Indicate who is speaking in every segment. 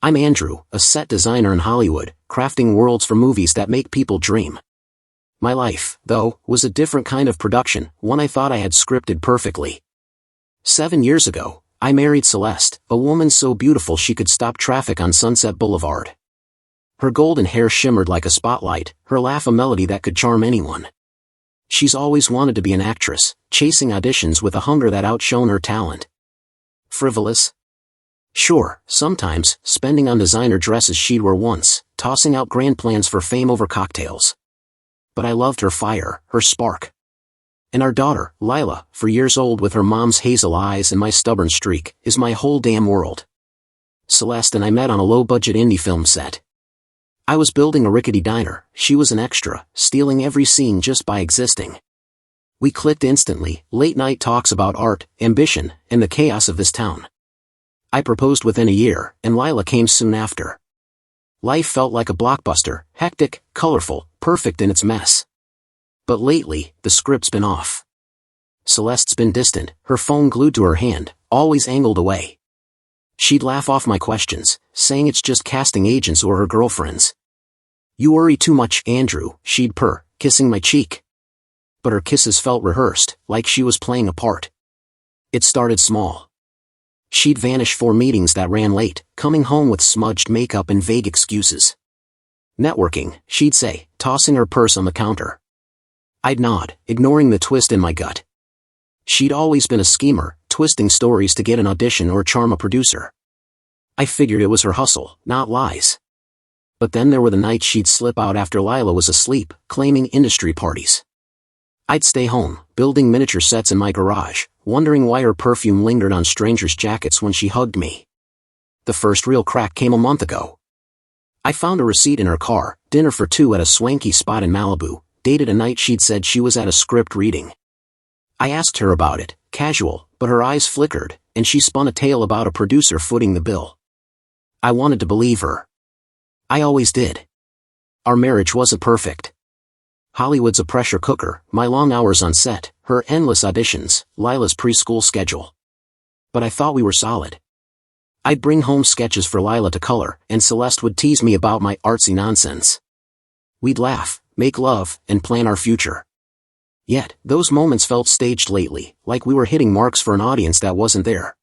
Speaker 1: I'm Andrew, a set designer in Hollywood, crafting worlds for movies that make people dream. My life, though, was a different kind of production, one I thought I had scripted perfectly. 7 years ago, I married Celeste, a woman so beautiful she could stop traffic on Sunset Boulevard. Her golden hair shimmered like a spotlight, her laugh a melody that could charm anyone. She's always wanted to be an actress, chasing auditions with a hunger that outshone her talent. Frivolous? Sure, sometimes, spending on designer dresses she'd wear once, tossing out grand plans for fame over cocktails. But I loved her fire, her spark. And our daughter, Lila, 4 years old with her mom's hazel eyes and my stubborn streak, is my whole damn world. Celeste and I met on a low-budget indie film set. I was building a rickety diner, she was an extra, stealing every scene just by existing. We clicked instantly, late-night talks about art, ambition, and the chaos of this town. I proposed within a year, and Lila came soon after. Life felt like a blockbuster, hectic, colorful, perfect in its mess. But lately, the script's been off. Celeste's been distant, her phone glued to her hand, always angled away. She'd laugh off my questions, saying it's just casting agents or her girlfriends. You worry too much, Andrew, she'd purr, kissing my cheek. But her kisses felt rehearsed, like she was playing a part. It started small. She'd vanish for meetings that ran late, coming home with smudged makeup and vague excuses. Networking, she'd say, tossing her purse on the counter. I'd nod, ignoring the twist in my gut. She'd always been a schemer, twisting stories to get an audition or charm a producer. I figured it was her hustle, not lies. But then there were the nights she'd slip out after Lila was asleep, claiming industry parties. I'd stay home, building miniature sets in my garage, wondering why her perfume lingered on strangers' jackets when she hugged me. The first real crack came a month ago. I found a receipt in her car, dinner for two at a swanky spot in Malibu, dated a night she'd said she was at a script reading. I asked her about it, casual, but her eyes flickered, and she spun a tale about a producer footing the bill. I wanted to believe her. I always did. Our marriage wasn't perfect. Hollywood's a pressure cooker, my long hours on set, her endless auditions, Lila's preschool schedule. But I thought we were solid. I'd bring home sketches for Lila to color, and Celeste would tease me about my artsy nonsense. We'd laugh, make love, and plan our future. Yet, those moments felt staged lately, like we were hitting marks for an audience that wasn't there.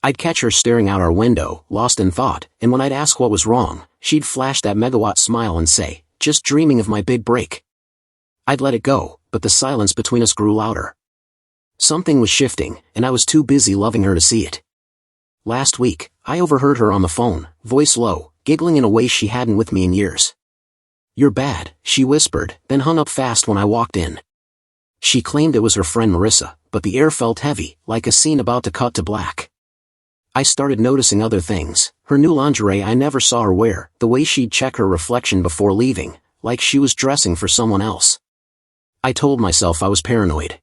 Speaker 1: I'd catch her staring out our window, lost in thought, and when I'd ask what was wrong, she'd flash that megawatt smile and say, "Just dreaming of my big break." I'd let it go, but the silence between us grew louder. Something was shifting, and I was too busy loving her to see it. Last week, I overheard her on the phone, voice low, giggling in a way she hadn't with me in years. "You're bad," she whispered, then hung up fast when I walked in. She claimed it was her friend Marissa, but the air felt heavy, like a scene about to cut to black. I started noticing other things, her new lingerie I never saw her wear, the way she'd check her reflection before leaving, like she was dressing for someone else. I told myself I was paranoid.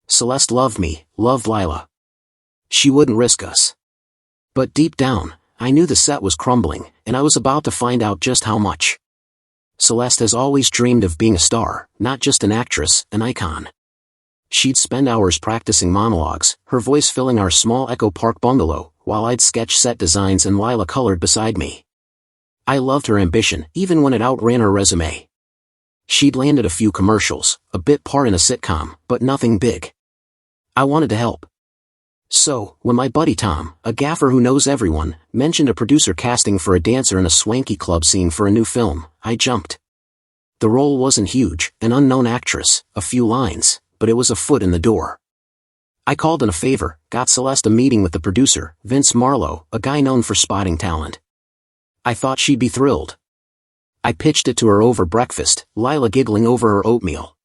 Speaker 1: Celeste loved me, loved Lila. She wouldn't risk us. But deep down, I knew the set was crumbling, and I was about to find out just how much. Celeste has always dreamed of being a star, not just an actress, an icon. She'd spend hours practicing monologues, her voice filling our small Echo Park bungalow, while I'd sketch set designs and Lila colored beside me. I loved her ambition, even when it outran her resume. She'd landed a few commercials, a bit part in a sitcom, but nothing big. I wanted to help. So, when my buddy Tom, a gaffer who knows everyone, mentioned a producer casting for a dancer in a swanky club scene for a new film, I jumped. The role wasn't huge, an unknown actress, a few lines, but it was a foot in the door. I called in a favor, got Celeste a meeting with the producer, Vince Marlow, a guy known for spotting talent. I thought she'd be thrilled. I pitched it to her over breakfast, Lila giggling over her oatmeal.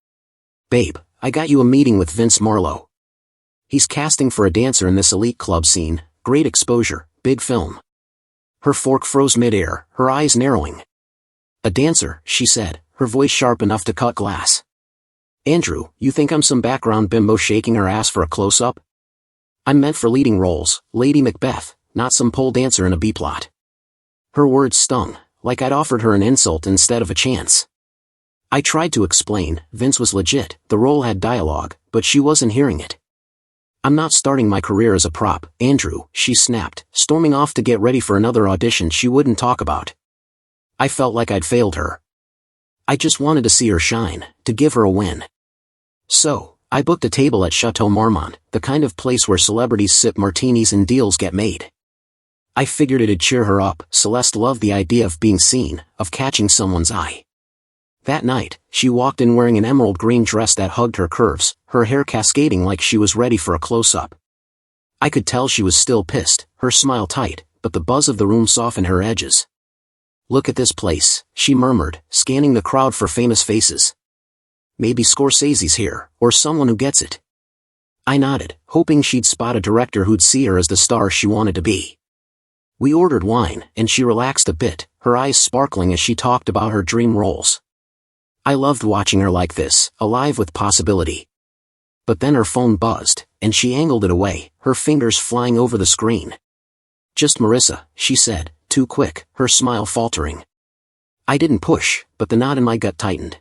Speaker 1: "Babe, I got you a meeting with Vince Marlow. He's casting for a dancer in this elite club scene, great exposure, big film." Her fork froze midair, her eyes narrowing. "A dancer," she said, her voice sharp enough to cut glass. "Andrew, you think I'm some background bimbo shaking her ass for a close-up? I'm meant for leading roles, Lady Macbeth, not some pole dancer in a B-plot." Her words stung, like I'd offered her an insult instead of a chance. I tried to explain, Vince was legit, the role had dialogue, but she wasn't hearing it. I'm not starting my career as a prop, Andrew, she snapped, storming off to get ready for another audition she wouldn't talk about. I felt like I'd failed her. I just wanted to see her shine, to give her a win. So, I booked a table at Chateau Marmont, the kind of place where celebrities sip martinis and deals get made. I figured it'd cheer her up. Celeste loved the idea of being seen, of catching someone's eye. That night, she walked in wearing an emerald green dress that hugged her curves, her hair cascading like she was ready for a close-up. I could tell she was still pissed, her smile tight, but the buzz of the room softened her edges. Look at this place, she murmured, scanning the crowd for famous faces. Maybe Scorsese's here, or someone who gets it. I nodded, hoping she'd spot a director who'd see her as the star she wanted to be. We ordered wine, and she relaxed a bit, her eyes sparkling as she talked about her dream roles. I loved watching her like this, alive with possibility. But then her phone buzzed, and she angled it away, her fingers flying over the screen. Just Marissa, she said, too quick, her smile faltering. I didn't push, but the knot in my gut tightened.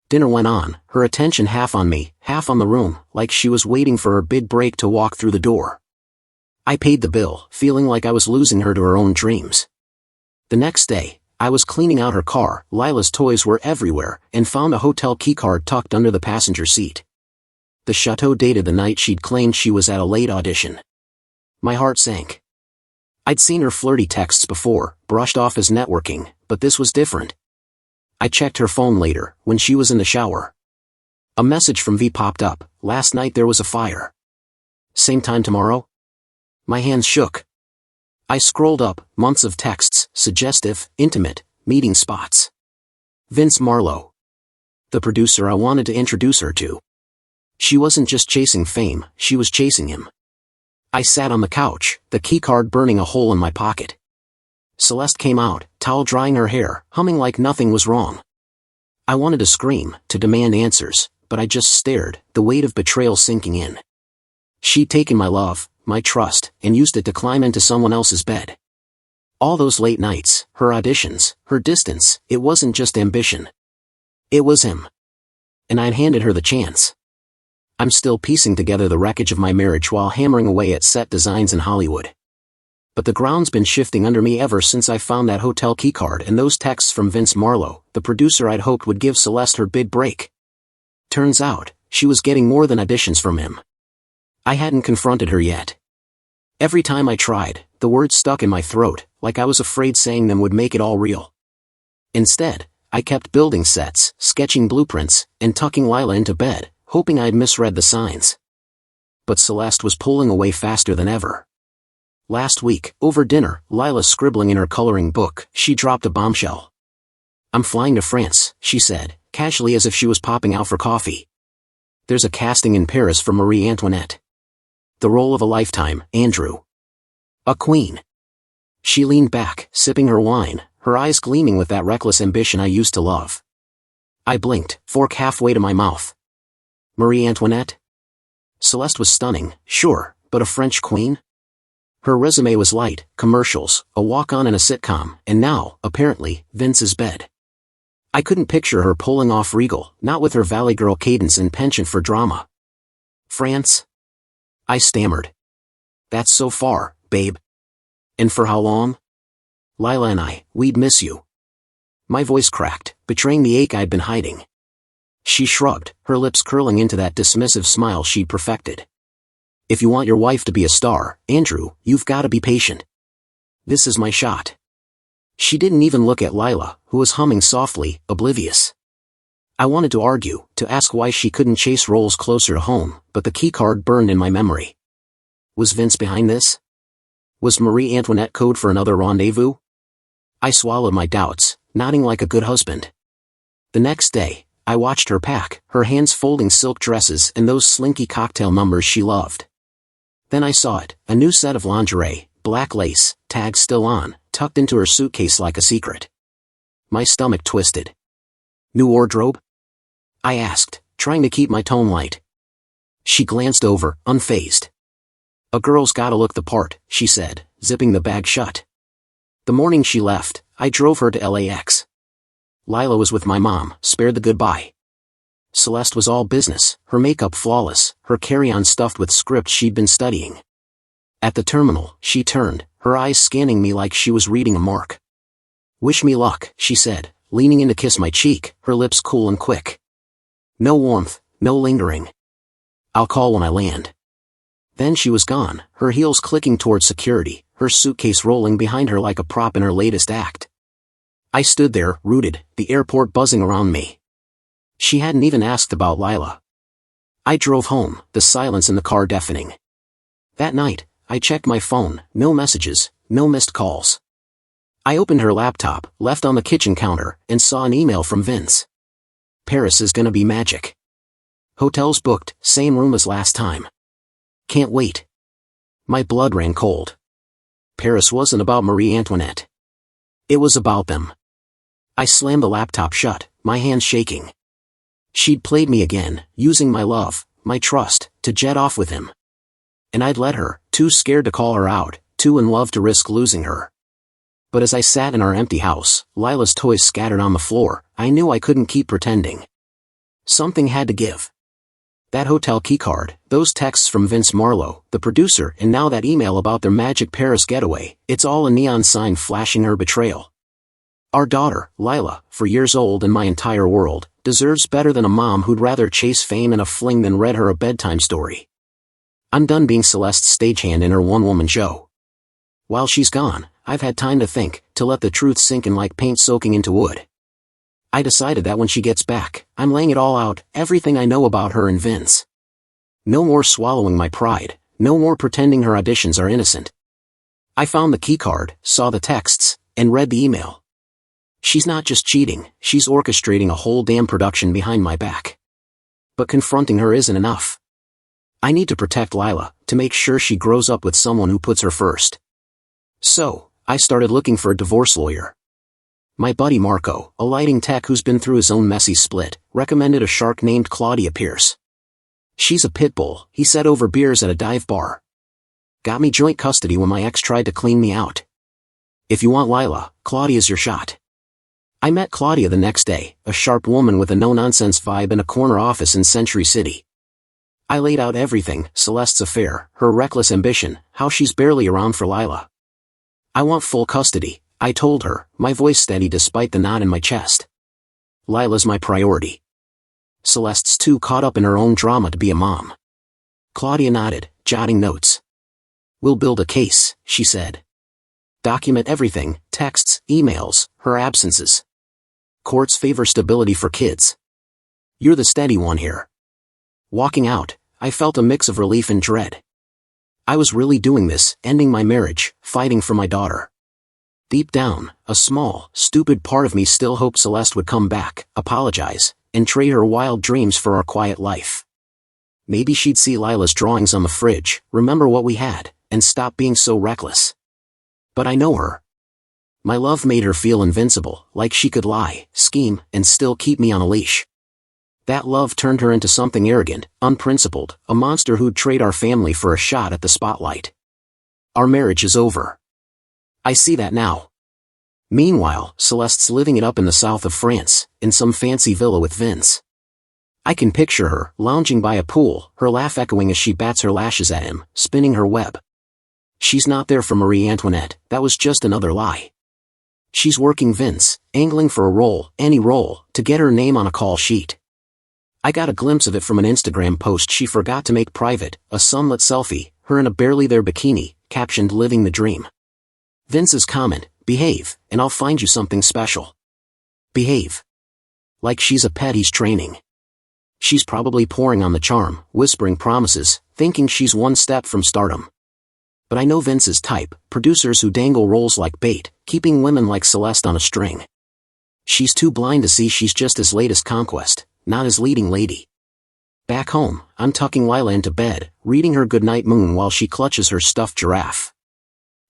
Speaker 1: Dinner went on, her attention half on me, half on the room, like she was waiting for her big break to walk through the door. I paid the bill, feeling like I was losing her to her own dreams. The next day, I was cleaning out her car, Lila's toys were everywhere, and found a hotel keycard tucked under the passenger seat. The chateau dated the night she'd claimed she was at a late audition. My heart sank. I'd seen her flirty texts before, brushed off as networking, but this was different. I checked her phone later, when she was in the shower. A message from V popped up. Last night there was a fire. Same time tomorrow? My hands shook. I scrolled up, months of texts, suggestive, intimate, meeting spots. Vince Marlow. The producer I wanted to introduce her to. She wasn't just chasing fame, she was chasing him. I sat on the couch, the keycard burning a hole in my pocket. Celeste came out, towel drying her hair, humming like nothing was wrong. I wanted to scream, to demand answers, but I just stared, the weight of betrayal sinking in. She'd taken my love, my trust, and used it to climb into someone else's bed. All those late nights, her auditions, her distance, it wasn't just ambition. It was him. And I'd handed her the chance. I'm still piecing together the wreckage of my marriage while hammering away at set designs in Hollywood. But the ground's been shifting under me ever since I found that hotel keycard and those texts from Vince Marlow, the producer I'd hoped would give Celeste her big break. Turns out, she was getting more than auditions from him. I hadn't confronted her yet. Every time I tried, the words stuck in my throat, like I was afraid saying them would make it all real. Instead, I kept building sets, sketching blueprints, and tucking Lila into bed, hoping I'd misread the signs. But Celeste was pulling away faster than ever. Last week, over dinner, Lila scribbling in her coloring book, she dropped a bombshell. I'm flying to France, she said, casually as if she was popping out for coffee. There's a casting in Paris for Marie Antoinette. The role of a lifetime, Andrew. A queen. She leaned back, sipping her wine, her eyes gleaming with that reckless ambition I used to love. I blinked, fork halfway to my mouth. Marie Antoinette? Celeste was stunning, sure, but a French queen? Her resume was light, commercials, a walk-on in a sitcom, and now, apparently, Vince's bed. I couldn't picture her pulling off regal, not with her Valley Girl cadence and penchant for drama. France? I stammered. That's so far, babe. And for how long? Lila and we'd miss you. My voice cracked, betraying the ache I'd been hiding. She shrugged, her lips curling into that dismissive smile she'd perfected. If you want your wife to be a star, Andrew, you've got to be patient. This is my shot. She didn't even look at Lila, who was humming softly, oblivious. I wanted to argue, to ask why she couldn't chase roles closer to home, but the keycard burned in my memory. Was Vince behind this? Was Marie Antoinette code for another rendezvous? I swallowed my doubts, nodding like a good husband. The next day, I watched her pack, her hands folding silk dresses and those slinky cocktail numbers she loved. Then I saw it, a new set of lingerie, black lace, tags still on, tucked into her suitcase like a secret. My stomach twisted. New wardrobe? I asked, trying to keep my tone light. She glanced over, unfazed. A girl's gotta look the part, she said, zipping the bag shut. The morning she left, I drove her to LAX. Lila was with my mom, spared the goodbye. Celeste was all business, her makeup flawless, her carry-on stuffed with scripts she'd been studying. At the terminal, she turned, her eyes scanning me like she was reading a mark. "Wish me luck," she said, leaning in to kiss my cheek, her lips cool and quick. No warmth, no lingering. "I'll call when I land." Then she was gone, her heels clicking towards security, her suitcase rolling behind her like a prop in her latest act. I stood there, rooted, the airport buzzing around me. She hadn't even asked about Lila. I drove home, the silence in the car deafening. That night, I checked my phone, no messages, no missed calls. I opened her laptop, left on the kitchen counter, and saw an email from Vince. "Paris is gonna be magic. Hotels booked, same room as last time. Can't wait." My blood ran cold. Paris wasn't about Marie Antoinette. It was about them. I slammed the laptop shut, my hands shaking. She'd played me again, using my love, my trust, to jet off with him. And I'd let her, too scared to call her out, too in love to risk losing her. But as I sat in our empty house, Lila's toys scattered on the floor, I knew I couldn't keep pretending. Something had to give. That hotel keycard, those texts from Vince Marlow, the producer, and now that email about their magic Paris getaway, it's all a neon sign flashing her betrayal. Our daughter, Lila, 4 years old and my entire world, deserves better than a mom who'd rather chase fame and a fling than read her a bedtime story. I'm done being Celeste's stagehand in her one-woman show. While she's gone, I've had time to think, to let the truth sink in like paint soaking into wood. I decided that when she gets back, I'm laying it all out, everything I know about her and Vince. No more swallowing my pride, no more pretending her auditions are innocent. I found the keycard, saw the texts, and read the email. She's not just cheating, she's orchestrating a whole damn production behind my back. But confronting her isn't enough. I need to protect Lila, to make sure she grows up with someone who puts her first. So, I started looking for a divorce lawyer. My buddy Marco, a lighting tech who's been through his own messy split, recommended a shark named Claudia Pierce. "She's a pit bull," he said over beers at a dive bar. "Got me joint custody when my ex tried to clean me out. If you want Lila, Claudia's your shot." I met Claudia the next day, a sharp woman with a no-nonsense vibe in a corner office in Century City. I laid out everything, Celeste's affair, her reckless ambition, how she's barely around for Lila. "I want full custody," I told her, my voice steady despite the knot in my chest. "Lila's my priority. Celeste's too caught up in her own drama to be a mom." Claudia nodded, jotting notes. "We'll build a case," she said. "Document everything, texts, emails, her absences. Courts favor stability for kids. You're the steady one here." Walking out, I felt a mix of relief and dread. I was really doing this, ending my marriage, fighting for my daughter. Deep down, a small, stupid part of me still hoped Celeste would come back, apologize, and trade her wild dreams for our quiet life. Maybe she'd see Lila's drawings on the fridge, remember what we had, and stop being so reckless. But I know her. My love made her feel invincible, like she could lie, scheme, and still keep me on a leash. That love turned her into something arrogant, unprincipled, a monster who'd trade our family for a shot at the spotlight. Our marriage is over. I see that now. Meanwhile, Celeste's living it up in the south of France, in some fancy villa with Vince. I can picture her, lounging by a pool, her laugh echoing as she bats her lashes at him, spinning her web. She's not there for Marie Antoinette, that was just another lie. She's working Vince, angling for a role, any role, to get her name on a call sheet. I got a glimpse of it from an Instagram post she forgot to make private, a sunlit selfie, her in a barely there bikini, captioned "Living the Dream." Vince's comment, "Behave, and I'll find you something special." Behave. Like she's a pet he's training. She's probably pouring on the charm, whispering promises, thinking she's one step from stardom. But I know Vince's type, producers who dangle roles like bait, keeping women like Celeste on a string. She's too blind to see she's just his latest conquest, not his leading lady. Back home, I'm tucking Lila into bed, reading her goodnight moon while she clutches her stuffed giraffe.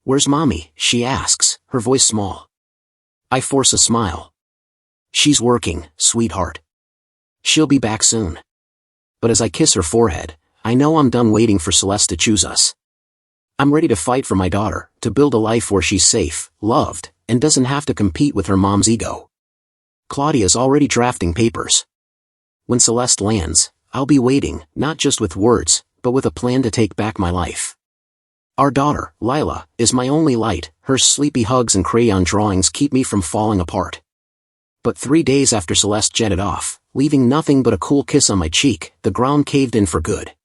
Speaker 1: "Where's Mommy?" she asks, her voice small. I force a smile. "She's working, sweetheart. She'll be back soon." But as I kiss her forehead, I know I'm done waiting for Celeste to choose us. I'm ready to fight for my daughter, to build a life where she's safe, loved, and doesn't have to compete with her mom's ego. Claudia's already drafting papers. When Celeste lands, I'll be waiting, not just with words, but with a plan to take back my life. Our daughter, Lila, is my only light. Her sleepy hugs and crayon drawings keep me from falling apart. But 3 days after Celeste jetted off, leaving nothing but a cool kiss on my cheek, the ground caved in for good.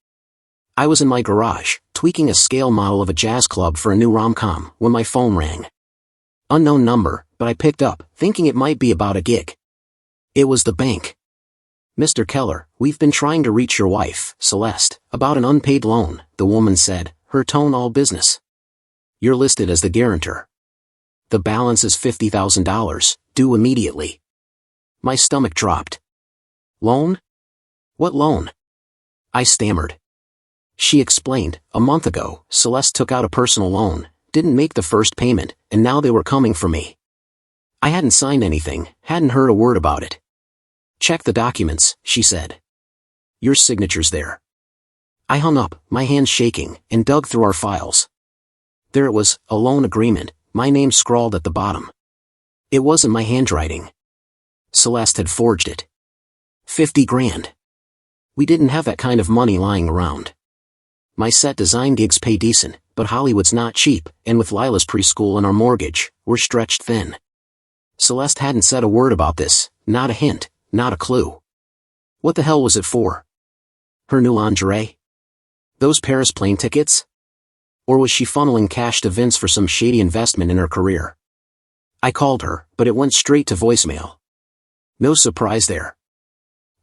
Speaker 1: I was in my garage, tweaking a scale model of a jazz club for a new rom-com, when my phone rang. Unknown number, but I picked up, thinking it might be about a gig. It was the bank. "Mr. Keller, we've been trying to reach your wife, Celeste, about an unpaid loan," the woman said, her tone all business. "You're listed as the guarantor. The balance is $50,000, due immediately." My stomach dropped. "Loan? What loan?" I stammered. She explained, "A month ago, Celeste took out a personal loan, didn't make the first payment, and now they were coming for me." I hadn't signed anything, hadn't heard a word about it. "Check the documents," she said. "Your signature's there." I hung up, my hands shaking, and dug through our files. There it was, a loan agreement, my name scrawled at the bottom. It wasn't my handwriting. Celeste had forged it. 50 grand. We didn't have that kind of money lying around. My set design gigs pay decent, but Hollywood's not cheap, and with Lila's preschool and our mortgage, we're stretched thin. Celeste hadn't said a word about this, not a hint, not a clue. What the hell was it for? Her new lingerie? Those Paris plane tickets? Or was she funneling cash to Vince for some shady investment in her career? I called her, but it went straight to voicemail. No surprise there.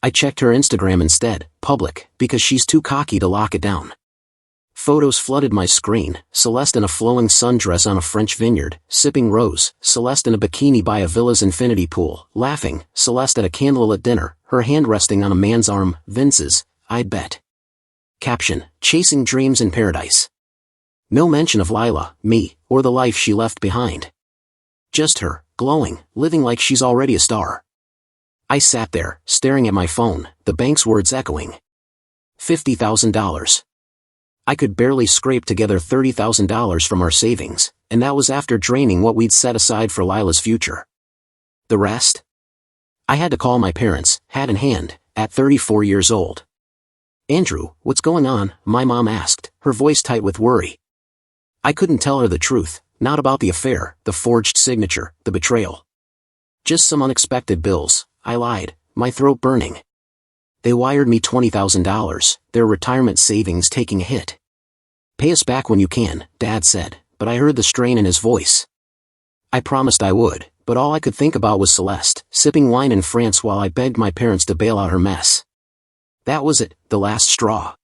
Speaker 1: I checked her Instagram instead, public, because she's too cocky to lock it down. Photos flooded my screen, Celeste in a flowing sundress on a French vineyard, sipping rose, Celeste in a bikini by a villa's infinity pool, laughing, Celeste at a candlelit dinner, her hand resting on a man's arm, Vince's, I'd bet. Caption, "Chasing dreams in paradise." No mention of Lila, me, or the life she left behind. Just her, glowing, living like she's already a star. I sat there, staring at my phone, the bank's words echoing. $50,000. I could barely scrape together $30,000 from our savings, and that was after draining what we'd set aside for Lila's future. The rest? I had to call my parents, hat in hand, at 34 years old. "Andrew, what's going on?" my mom asked, her voice tight with worry. I couldn't tell her the truth, not about the affair, the forged signature, the betrayal. "Just some unexpected bills," I lied, my throat burning. "They wired me $20,000, their retirement savings taking a hit." "Pay us back when you can," Dad said, but I heard the strain in his voice. I promised I would, but all I could think about was Celeste, sipping wine in France while I begged my parents to bail out her mess. That was it, the last straw.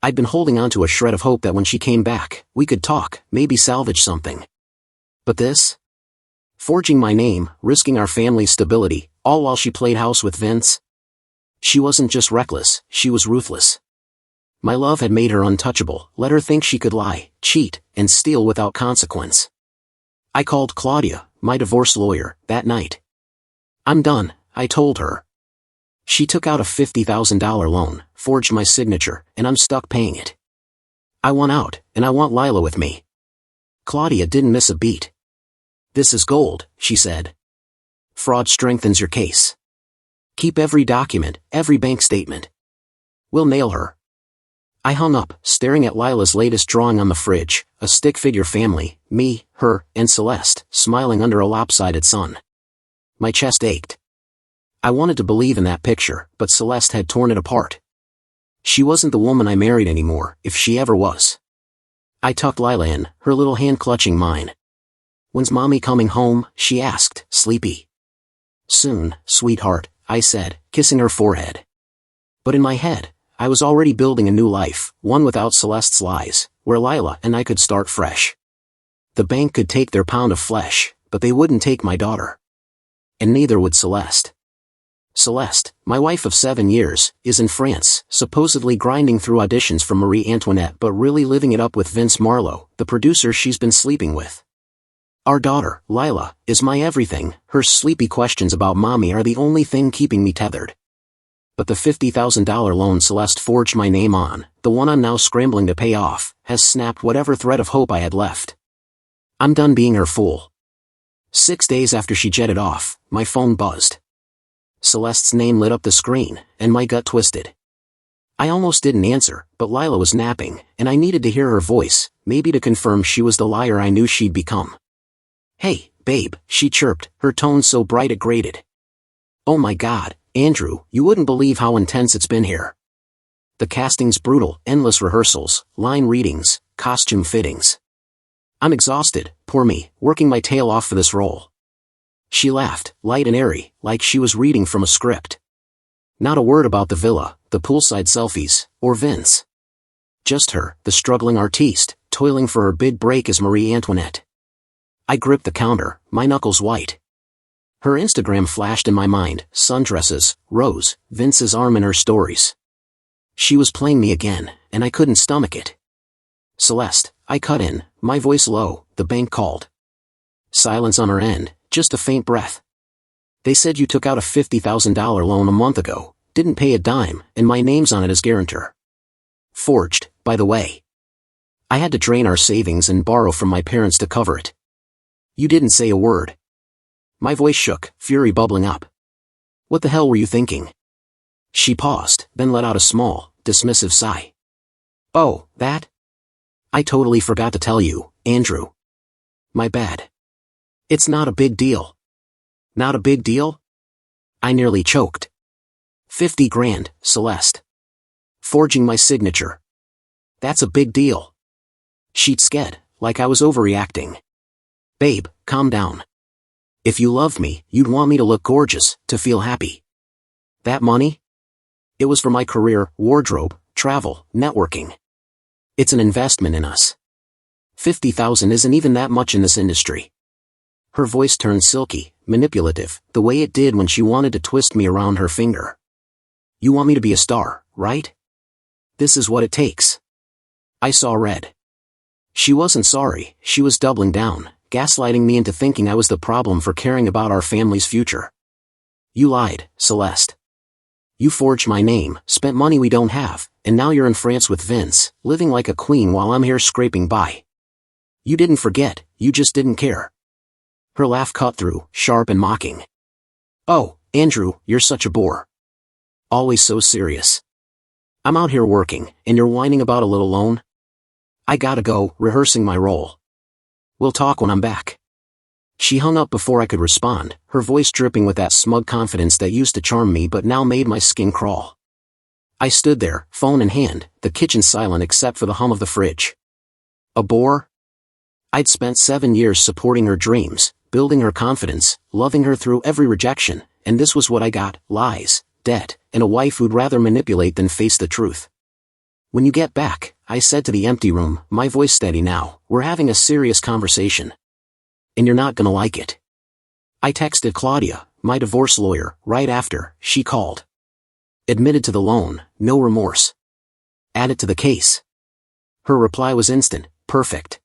Speaker 1: I'd been holding on to a shred of hope that when she came back, we could talk, maybe salvage something. But this? Forging my name, risking our family's stability, all while she played house with Vince? She wasn't just reckless, she was ruthless. My love had made her untouchable, let her think she could lie, cheat, and steal without consequence. I called Claudia, my divorce lawyer, that night. "I'm done," I told her. She took out a $50,000 loan, forged my signature, and I'm stuck paying it. I want out, and I want Lila with me. Claudia didn't miss a beat. "This is gold," she said. "Fraud strengthens your case. Keep every document, every bank statement. We'll nail her." I hung up, staring at Lila's latest drawing on the fridge, a stick figure family, me, her, and Celeste, smiling under a lopsided sun. My chest ached. I wanted to believe in that picture, but Celeste had torn it apart. She wasn't the woman I married anymore, if she ever was. I tucked Lila in, her little hand clutching mine. "When's Mommy coming home?" she asked, sleepy. "Soon, sweetheart," I said, kissing her forehead. But in my head, I was already building a new life, one without Celeste's lies, where Lila and I could start fresh. The bank could take their pound of flesh, but they wouldn't take my daughter. And neither would Celeste. Celeste, my wife of 7 years, is in France, supposedly grinding through auditions for Marie Antoinette but really living it up with Vince Marlow, the producer she's been sleeping with. Our daughter, Lila, is my everything. Her sleepy questions about Mommy are the only thing keeping me tethered. But the $50,000 loan Celeste forged my name on, the one I'm now scrambling to pay off, has snapped whatever thread of hope I had left. I'm done being her fool. 6 days after she jetted off, my phone buzzed. Celeste's name lit up the screen, and my gut twisted. I almost didn't answer, but Lila was napping, and I needed to hear her voice, maybe to confirm she was the liar I knew she'd become. "Hey, babe," she chirped, her tone so bright it grated. "Oh my God, Andrew, you wouldn't believe how intense it's been here. The casting's brutal, endless rehearsals, line readings, costume fittings. I'm exhausted, poor me, working my tail off for this role." She laughed, light and airy, like she was reading from a script. Not a word about the villa, the poolside selfies, or Vince. Just her, the struggling artiste, toiling for her big break as Marie Antoinette. I gripped the counter, my knuckles white. Her Instagram flashed in my mind, sundresses, Rose, Vince's arm in her stories. She was playing me again, and I couldn't stomach it. "Celeste," I cut in, my voice low, the bank called. Silence on her end, just a faint breath. "They said you took out a $50,000 loan a month ago, didn't pay a dime, and my name's on it as guarantor. Forged, by the way. I had to drain our savings and borrow from my parents to cover it. You didn't say a word." My voice shook, fury bubbling up. "What the hell were you thinking?" She paused, then let out a small, dismissive sigh. "Oh, that? I totally forgot to tell you, Andrew. My bad. It's not a big deal." "Not a big deal?" I nearly choked. 50 grand, Celeste. Forging my signature. That's a big deal. She'd sked, like I was overreacting. "Babe, calm down. If you loved me, you'd want me to look gorgeous, to feel happy. That money? It was for my career, wardrobe, travel, networking. It's an investment in us. 50,000 isn't even that much in this industry." Her voice turned silky, manipulative, the way it did when she wanted to twist me around her finger. "You want me to be a star, right? This is what it takes." I saw red. She wasn't sorry, she was doubling down, gaslighting me into thinking I was the problem for caring about our family's future. "You lied, Celeste. You forged my name, spent money we don't have, and now you're in France with Vince, living like a queen while I'm here scraping by. You didn't forget, you just didn't care." Her laugh cut through, sharp and mocking. "Oh, Andrew, you're such a bore. Always so serious. I'm out here working, and you're whining about a little loan? I gotta go, rehearsing my role. We'll talk when I'm back." She hung up before I could respond, her voice dripping with that smug confidence that used to charm me but now made my skin crawl. I stood there, phone in hand, the kitchen silent except for the hum of the fridge. A bore? I'd spent 7 years supporting her dreams, building her confidence, loving her through every rejection, and this was what I got: lies, debt, and a wife who'd rather manipulate than face the truth. "When you get back," I said to the empty room, my voice steady now, "we're having a serious conversation. And you're not gonna like it." I texted Claudia, my divorce lawyer, right after she called. Admitted to the loan, no remorse. Added to the case. Her reply was instant: "Perfect.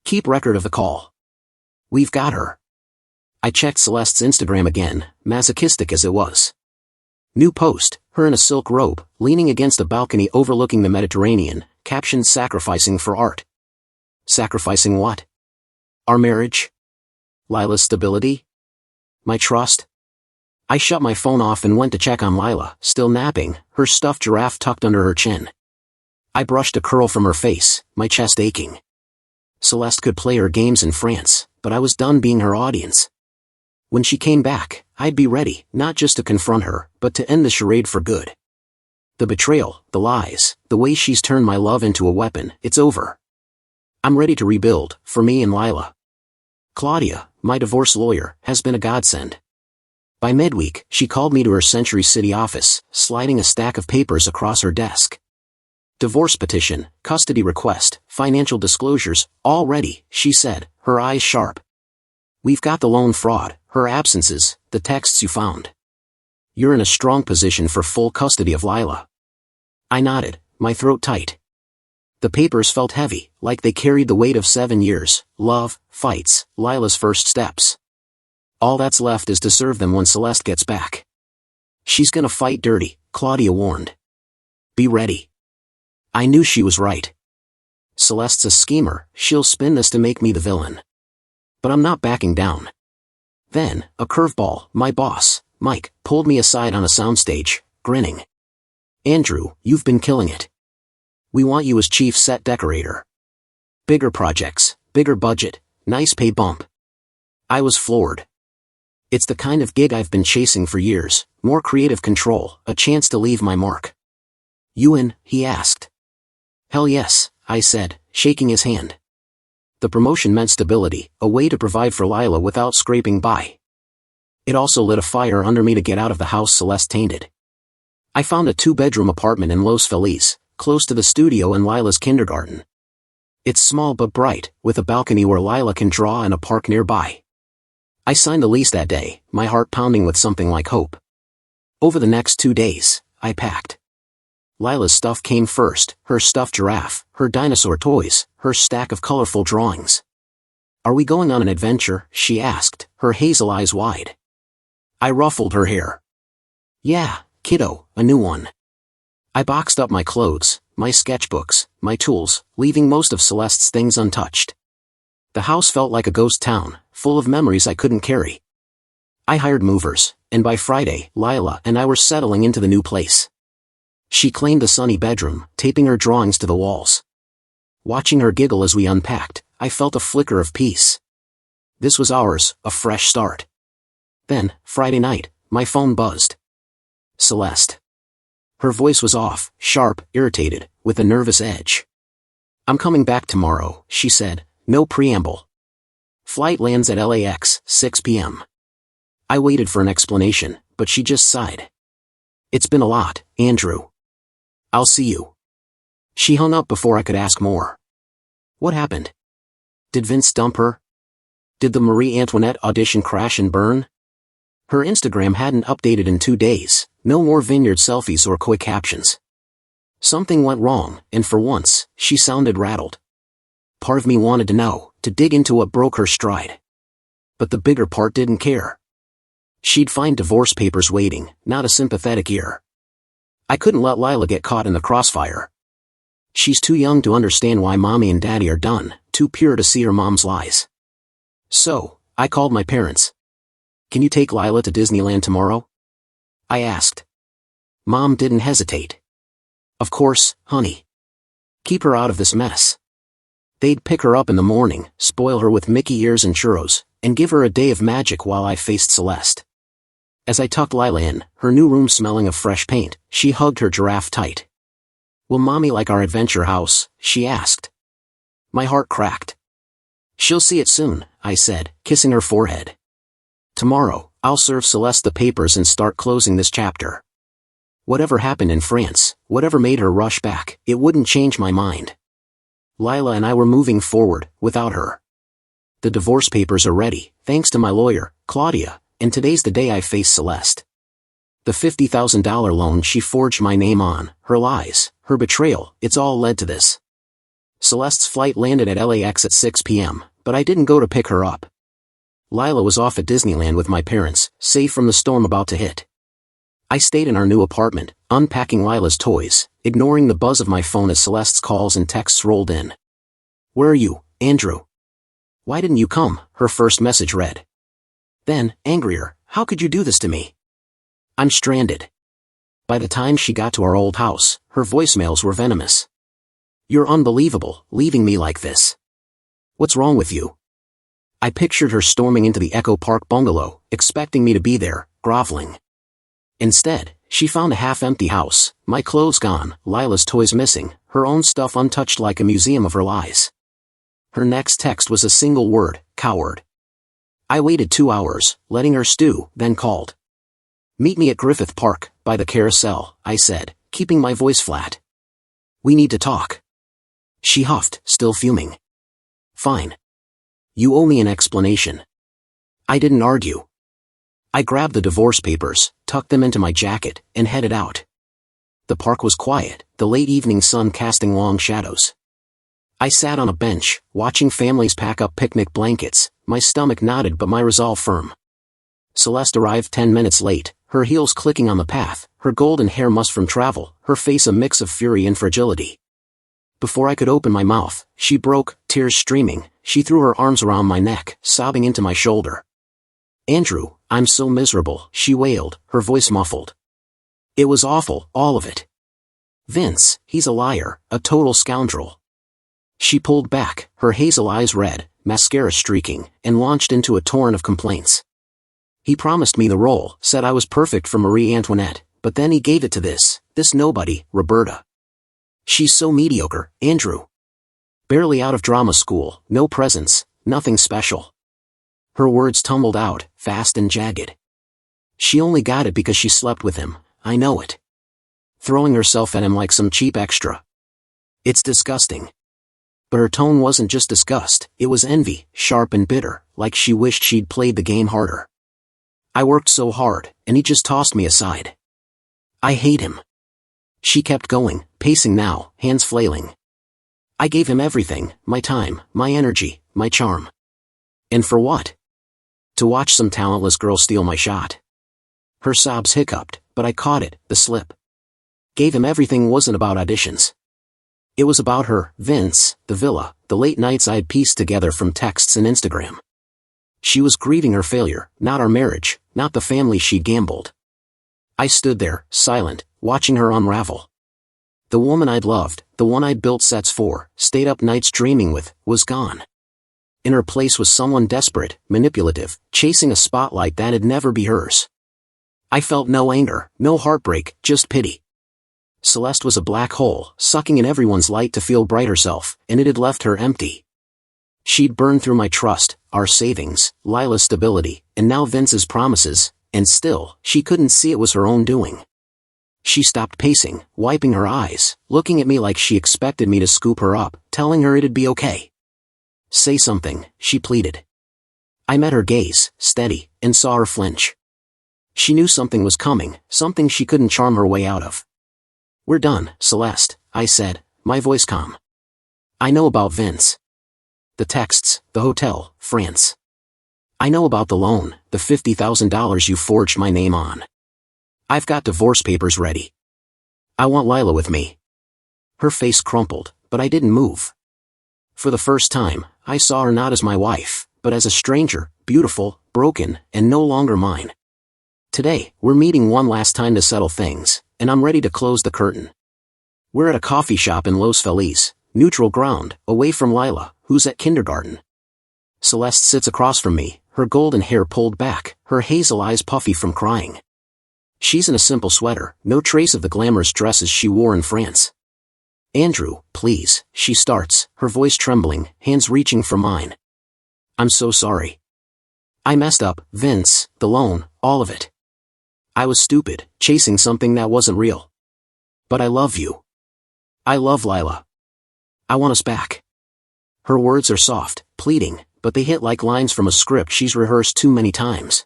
Speaker 1: Keep record of the call. We've got her." I checked Celeste's Instagram again, masochistic as it was. New post, her in a silk robe, leaning against a balcony overlooking the Mediterranean, captioned "Sacrificing for art." Sacrificing what? Our marriage? Lila's stability? My trust? I shut my phone off and went to check on Lila, still napping, her stuffed giraffe tucked under her chin. I brushed a curl from her face, my chest aching. Celeste could play her games in France, but I was done being her audience. When she came back, I'd be ready, not just to confront her, but to end the charade for good. The betrayal, the lies, the way she's turned my love into a weapon, it's over. I'm ready to rebuild, for me and Lila. Claudia, my divorce lawyer, has been a godsend. By midweek, she called me to her Century City office, sliding a stack of papers across her desk. Divorce petition, custody request, financial disclosures, all ready, she said, her eyes sharp. We've got the loan fraud, her absences, the texts you found. You're in a strong position for full custody of Lila. I nodded, my throat tight. The papers felt heavy, like they carried the weight of 7 years, love, fights, Lila's first steps. All that's left is to serve them when Celeste gets back. She's gonna fight dirty, Claudia warned. Be ready. I knew she was right. Celeste's a schemer, she'll spin this to make me the villain. But I'm not backing down. Then, a curveball, my boss, Mike pulled me aside on a soundstage, grinning. "Andrew, you've been killing it. We want you as chief set decorator. Bigger projects, bigger budget, nice pay bump." I was floored. It's the kind of gig I've been chasing for years, more creative control, a chance to leave my mark. "You in?" he asked. "Hell yes," I said, shaking his hand. The promotion meant stability, a way to provide for Lila without scraping by. It also lit a fire under me to get out of the house Celeste tainted. I found a 2-bedroom apartment in Los Feliz, close to the studio and Lila's kindergarten. It's small but bright, with a balcony where Lila can draw and a park nearby. I signed the lease that day, my heart pounding with something like hope. Over the next 2 days, I packed. Lila's stuff came first, her stuffed giraffe, her dinosaur toys, her stack of colorful drawings. "Are we going on an adventure?" she asked, her hazel eyes wide. I ruffled her hair. "Yeah, kiddo, a new one." I boxed up my clothes, my sketchbooks, my tools, leaving most of Celeste's things untouched. The house felt like a ghost town, full of memories I couldn't carry. I hired movers, and by Friday, Lila and I were settling into the new place. She claimed the sunny bedroom, taping her drawings to the walls. Watching her giggle as we unpacked, I felt a flicker of peace. This was ours, a fresh start. Then, Friday night, my phone buzzed. Celeste. Her voice was off, sharp, irritated, with a nervous edge. "I'm coming back tomorrow," she said, no preamble. "Flight lands at LAX, 6 p.m. I waited for an explanation, but she just sighed. "It's been a lot, Andrew. I'll see you." She hung up before I could ask more. What happened? Did Vince dump her? Did the Marie Antoinette audition crash and burn? Her Instagram hadn't updated in 2 days, no more vineyard selfies or coy captions. Something went wrong, and for once, she sounded rattled. Part of me wanted to know, to dig into what broke her stride. But the bigger part didn't care. She'd find divorce papers waiting, not a sympathetic ear. I couldn't let Lila get caught in the crossfire. She's too young to understand why mommy and daddy are done, too pure to see her mom's lies. So, I called my parents. "Can you take Lila to Disneyland tomorrow?" I asked. Mom didn't hesitate. "Of course, honey. Keep her out of this mess." They'd pick her up in the morning, spoil her with Mickey ears and churros, and give her a day of magic while I faced Celeste. As I tucked Lila in, her new room smelling of fresh paint, she hugged her giraffe tight. "Will mommy like our adventure house?" she asked. My heart cracked. "She'll see it soon," I said, kissing her forehead. "Tomorrow, I'll serve Celeste the papers and start closing this chapter. Whatever happened in France, whatever made her rush back, it wouldn't change my mind. Lila and I were moving forward, without her. The divorce papers are ready, thanks to my lawyer, Claudia, and today's the day I face Celeste. The $50,000 loan she forged my name on, her lies, her betrayal, it's all led to this. Celeste's flight landed at LAX at 6 p.m., but I didn't go to pick her up. Lila was off at Disneyland with my parents, safe from the storm about to hit. I stayed in our new apartment, unpacking Lila's toys, ignoring the buzz of my phone as Celeste's calls and texts rolled in. "Where are you, Andrew? Why didn't you come?" her first message read. Then, angrier, "How could you do this to me? I'm stranded." By the time she got to our old house, her voicemails were venomous. "You're unbelievable, leaving me like this. What's wrong with you?" I pictured her storming into the Echo Park bungalow, expecting me to be there, groveling. Instead, she found a half-empty house, my clothes gone, Lila's toys missing, her own stuff untouched like a museum of her lies. Her next text was a single word, coward. I waited 2 hours, letting her stew, then called. "Meet me at Griffith Park, by the carousel," I said, keeping my voice flat. "We need to talk." She huffed, still fuming. "Fine. You owe me an explanation." I didn't argue. I grabbed the divorce papers, tucked them into my jacket, and headed out. The park was quiet, the late evening sun casting long shadows. I sat on a bench, watching families pack up picnic blankets, my stomach knotted but my resolve firm. Celeste arrived 10 minutes late, her heels clicking on the path, her golden hair mussed from travel, her face a mix of fury and fragility. Before I could open my mouth, she broke, tears streaming, she threw her arms around my neck, sobbing into my shoulder. "Andrew, I'm so miserable, she wailed, her voice muffled. It was awful, all of it. Vince, he's a liar, a total scoundrel. She pulled back, her hazel eyes red, mascara streaking, and launched into a torrent of complaints. He promised me the role, said I was perfect for Marie Antoinette, but then he gave it to this nobody, Roberta. She's so mediocre, Andrew. Barely out of drama school, no presence, nothing special. Her words tumbled out, fast and jagged. She only got it because she slept with him, I know it. Throwing herself at him like some cheap extra. It's disgusting. But her tone wasn't just disgust, it was envy, sharp and bitter, like she wished she'd played the game harder. I worked so hard, and he just tossed me aside. I hate him. She kept going, pacing now, hands flailing. I gave him everything, my time, my energy, my charm. And for what? To watch some talentless girl steal my shot. Her sobs hiccuped, but I caught it, the slip. Gave him everything wasn't about auditions. It was about her, Vince, the villa, the late nights I'd pieced together from texts and Instagram. She was grieving her failure, not our marriage, not the family she'd gambled. I stood there, silent, watching her unravel. The woman I'd loved, the one I'd built sets for, stayed up nights dreaming with, was gone. In her place was someone desperate, manipulative, chasing a spotlight that'd never be hers. I felt no anger, no heartbreak, just pity. Celeste was a black hole, sucking in everyone's light to feel bright herself, and it had left her empty. She'd burned through my trust, our savings, Lila's stability, and now Vince's promises, and still, she couldn't see it was her own doing. She stopped pacing, wiping her eyes, looking at me like she expected me to scoop her up, telling her it'd be okay. Say something, she pleaded. I met her gaze, steady, and saw her flinch. She knew something was coming, something she couldn't charm her way out of. We're done, Celeste, I said, my voice calm. I know about Vince. The texts, the hotel, France. I know about the loan, the $50,000 you forged my name on. I've got divorce papers ready. I want Lila with me. Her face crumpled, but I didn't move. For the first time, I saw her not as my wife, but as a stranger, beautiful, broken, and no longer mine. Today, we're meeting one last time to settle things, and I'm ready to close the curtain. We're at a coffee shop in Los Feliz, neutral ground, away from Lila, who's at kindergarten. Celeste sits across from me, her golden hair pulled back, her hazel eyes puffy from crying. She's in a simple sweater, no trace of the glamorous dresses she wore in France. Andrew, please, she starts, her voice trembling, hands reaching for mine. I'm so sorry. I messed up, Vince, the loan, all of it. I was stupid, chasing something that wasn't real. But I love you. I love Lila. I want us back. Her words are soft, pleading, but they hit like lines from a script she's rehearsed too many times.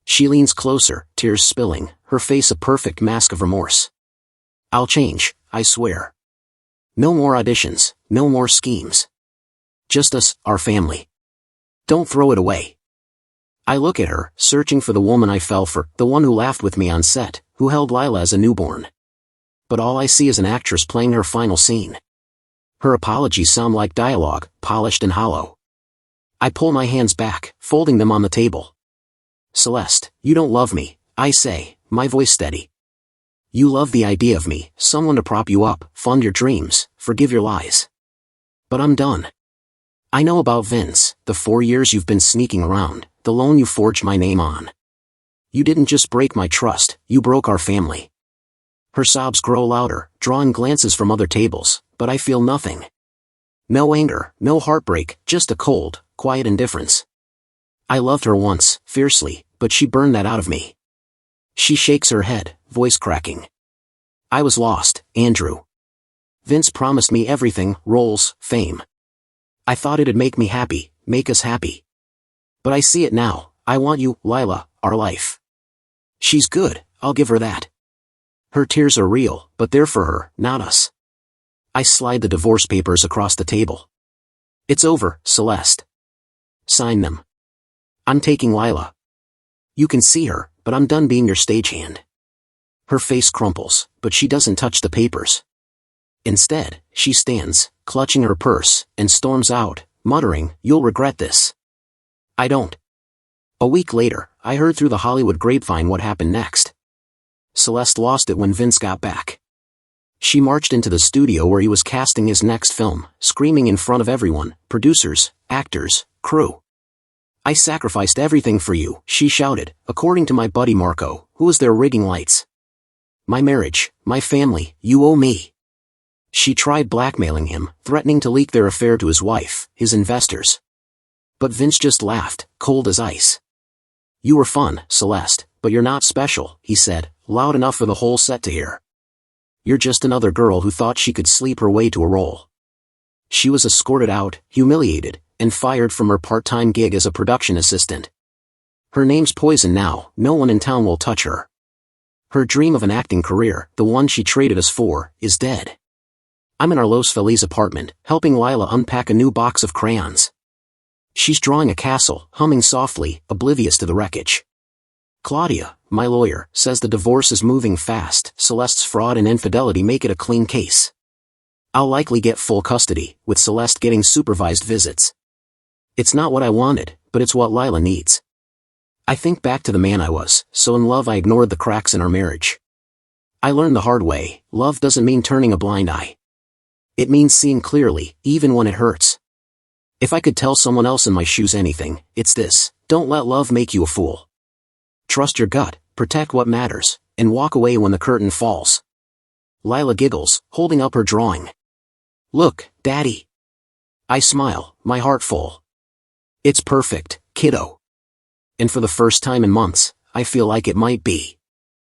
Speaker 1: She leans closer, tears spilling, her face a perfect mask of remorse. I'll change, I swear. No more auditions, no more schemes. Just us, our family. Don't throw it away. I look at her, searching for the woman I fell for, the one who laughed with me on set, who held Lila as a newborn. But all I see is an actress playing her final scene. Her apologies sound like dialogue, polished and hollow. I pull my hands back, folding them on the table. Celeste, you don't love me, I say, my voice steady. You love the idea of me, someone to prop you up, fund your dreams, forgive your lies. But I'm done. I know about Vince, the 4 years you've been sneaking around, the loan you forged my name on. You didn't just break my trust, you broke our family. Her sobs grow louder, drawing glances from other tables, but I feel nothing. No anger, no heartbreak, just a cold, quiet indifference. I loved her once, fiercely, but she burned that out of me. She shakes her head, voice cracking. I was lost, Andrew. Vince promised me everything, roles, fame. I thought it'd make me happy, make us happy. But I see it now, I want you, Lila, our life. She's good, I'll give her that. Her tears are real, but they're for her, not us. I slide the divorce papers across the table. It's over, Celeste. Sign them. I'm taking Lila. You can see her, but I'm done being your stagehand. Her face crumples, but she doesn't touch the papers. Instead, she stands, clutching her purse, and storms out, muttering, "You'll regret this." I don't. A week later, I heard through the Hollywood grapevine what happened next. Celeste lost it when Vince got back. She marched into the studio where he was casting his next film, screaming in front of everyone, producers, actors, crew. "I sacrificed everything for you," she shouted, according to my buddy Marco, who was there rigging lights. "My marriage, my family, you owe me." She tried blackmailing him, threatening to leak their affair to his wife, his investors. But Vince just laughed, cold as ice. "You were fun, Celeste, but you're not special," he said, loud enough for the whole set to hear. "You're just another girl who thought she could sleep her way to a role." She was escorted out, humiliated, and fired from her part-time gig as a production assistant. Her name's poison now, no one in town will touch her. Her dream of an acting career, the one she traded us for, is dead. I'm in our Los Feliz apartment, helping Lila unpack a new box of crayons. She's drawing a castle, humming softly, oblivious to the wreckage. Claudia, my lawyer, says the divorce is moving fast. Celeste's fraud and infidelity make it a clean case. I'll likely get full custody, with Celeste getting supervised visits. It's not what I wanted, but it's what Lila needs. I think back to the man I was, so in love I ignored the cracks in our marriage. I learned the hard way, love doesn't mean turning a blind eye. It means seeing clearly, even when it hurts. If I could tell someone else in my shoes anything, it's this: don't let love make you a fool. Trust your gut, protect what matters, and walk away when the curtain falls. Lila giggles, holding up her drawing. Look, Daddy. I smile, my heart full. It's perfect, kiddo. And for the first time in months, I feel like it might be.